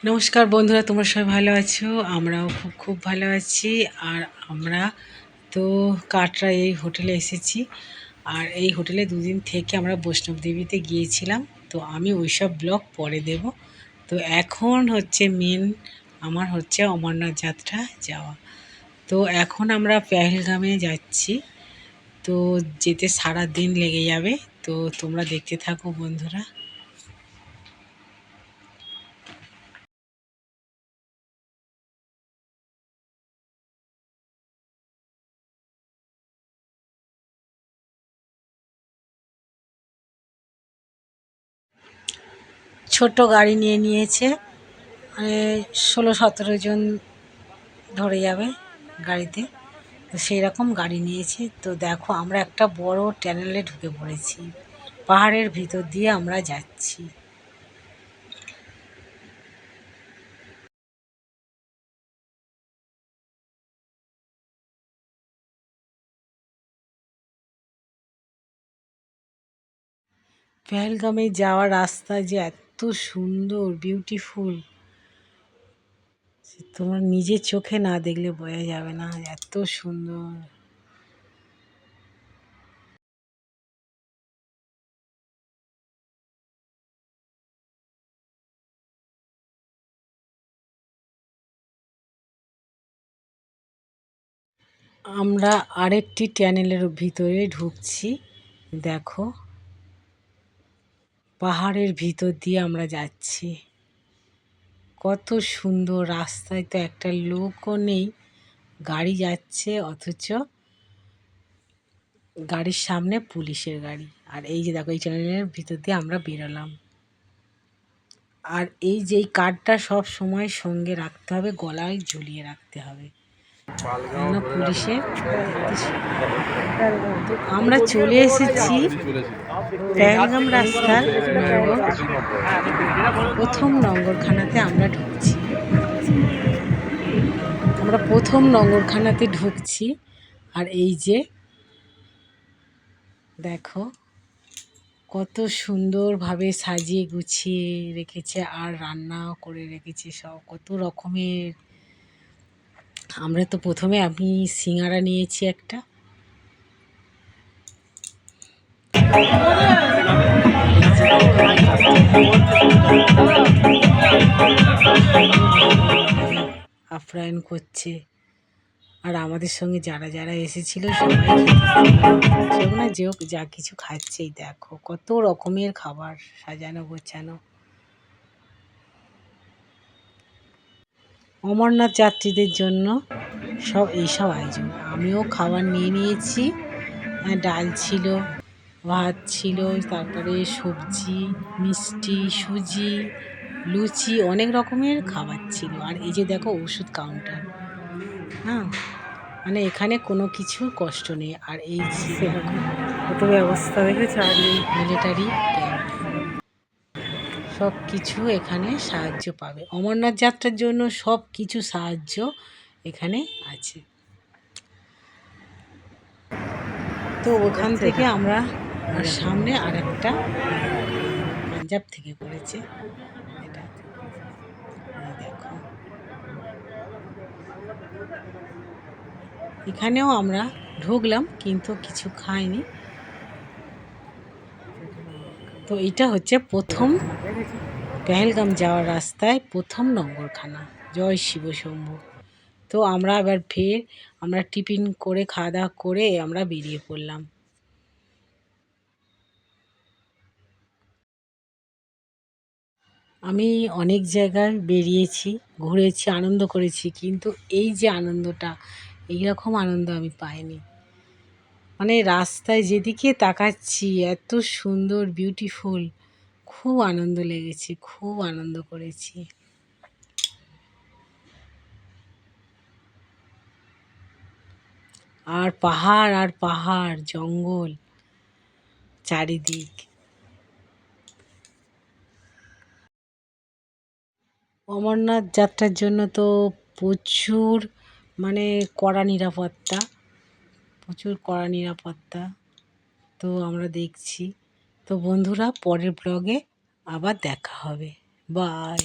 নমস্কার বন্ধুরা, তোমরা সবাই ভালো আছো? আমরাও খুব খুব ভালো আছি। আর আমরা তো কাটরা এই হোটেলে এসেছি। আর এই হোটেলে দুদিন থেকে আমরা বৈষ্ণব দেবীতে গিয়েছিলাম। তো আমি ওইসব ব্লগ পরে দেব। তো এখন হচ্ছে মেন আমার হচ্ছে অমরনাথ যাত্রা যাওয়া। তো এখন আমরা পেহেলগামে যাচ্ছি। তো যেতে সারা দিন লেগে যাবে। তো তোমরা দেখতে থাকো বন্ধুরা। ছোট গাড়ি নিয়ে নিয়েছে, মানে 16-17 জন ধরে যাবে গাড়িতে। তো সেই রকম গাড়ি নিয়েছে। তো দেখো আমরা একটা বড় টানেলে ঢুকে পড়েছি, পাহাড়ের ভিতর দিয়ে আমরা যাচ্ছি। পেহেলগামে যাওয়ার রাস্তা যে এত সুন্দর, বিউটিফুল, তোমার নিজের চোখে না দেখলে বোঝা যাবে না, এত সুন্দর। আমরা আরেকটি টানেলের ভিতরে ঢুকছি। দেখো, পাহাড়ের ভিতর দিয়ে আমরা যাচ্ছি। কত সুন্দর! রাস্তায় তো একটা লোকও নেই, গাড়ি যাচ্ছে, অথচ গাড়ির সামনে পুলিশের গাড়ি। আর এই যে দেখো, এই চ্যানেলের ভিতর দিয়ে আমরা বেরোলাম। আর এই যে এই কার্ডটা সব সময় সঙ্গে রাখতে হবে, গলায় ঝুলিয়ে রাখতে হবে, পুলিশের। তো আমরা চলে এসেছি পেহেলগাম রাস্তার প্রথম নঙ্গরখানাতে আমরা ঢুকছি। আমরা প্রথম নঙ্গরখানাতে ঢুকছি। আর এই যে দেখো, কত সুন্দরভাবে সাজিয়ে গুছিয়ে রেখেছে, আর রান্নাও করে রেখেছে সব কত রকমের। আমরা তো প্রথমে আমি সিঙ্গারা নিয়েছি একটা। আপ্যায়ন করছে। আর আমাদের সঙ্গে যারা যারা এসেছিল সবাই সেগুলো যে যা কিছু খাচ্ছেই। দেখো কত রকমের খাবার সাজানো গোছানো। অমরনাথ যাত্রীদের জন্য সব এইসব আয়োজন। আমিও খাবার নিয়ে নিয়েছি। ডাল ছিল, ভাত ছিল, তারপরে সবজি, মিষ্টি, সুজি, লুচি, অনেক রকমের খাবার ছিল। আর এই যে দেখো ওষুধ কাউন্টার, হ্যাঁ, মানে এখানে কোনো কিছু কষ্ট নেই। আর এই সেরকম কত ব্যবস্থা দেখেছে। আর এই মিলিটারি ক্যাম্প, সব কিছু এখানে সাহায্য পাবে। অমরনাথ যাত্রার জন্য সব কিছু সাহায্য এখানে আছে। তো ওখান থেকে আমরা সামনে আর একটা পাঞ্জাব থেকে করেছে এটা, দেখো। এখানেও আমরা ঢুকলাম কিন্তু কিছু খাইনি। তো এটা হচ্ছে প্রথম পেহেলগাম যাওয়ার রাস্তায় প্রথম নঙ্গরখানা। জয় শিব শম্ভু। তো আমরা আবার ফের আমরা টিফিন করে খাওয়া দাওয়া করে আমরা বেরিয়ে পড়লাম। আমি অনেক জায়গায় বেরিয়েছি, ঘুরেছি, আনন্দ করেছি, কিন্তু এই যে আনন্দটা, এইরকম আনন্দ আমি পাইনি। মানে রাস্তায় যেদিকে তাকাচ্ছি এত সুন্দর, বিউটিফুল, খুব আনন্দ লেগেছে, খুব আনন্দ করেছি। আর পাহাড়, আর পাহাড়, জঙ্গল চারিদিক। অমরনাথ যাত্রার জন্য তো প্রচুর, মানে কড়া নিরাপত্তা, প্রচুর কড়া নিরাপত্তা। তো আমরা দেখছি। তো বন্ধুরা, পরের ব্লগে আবার দেখা হবে। বাই।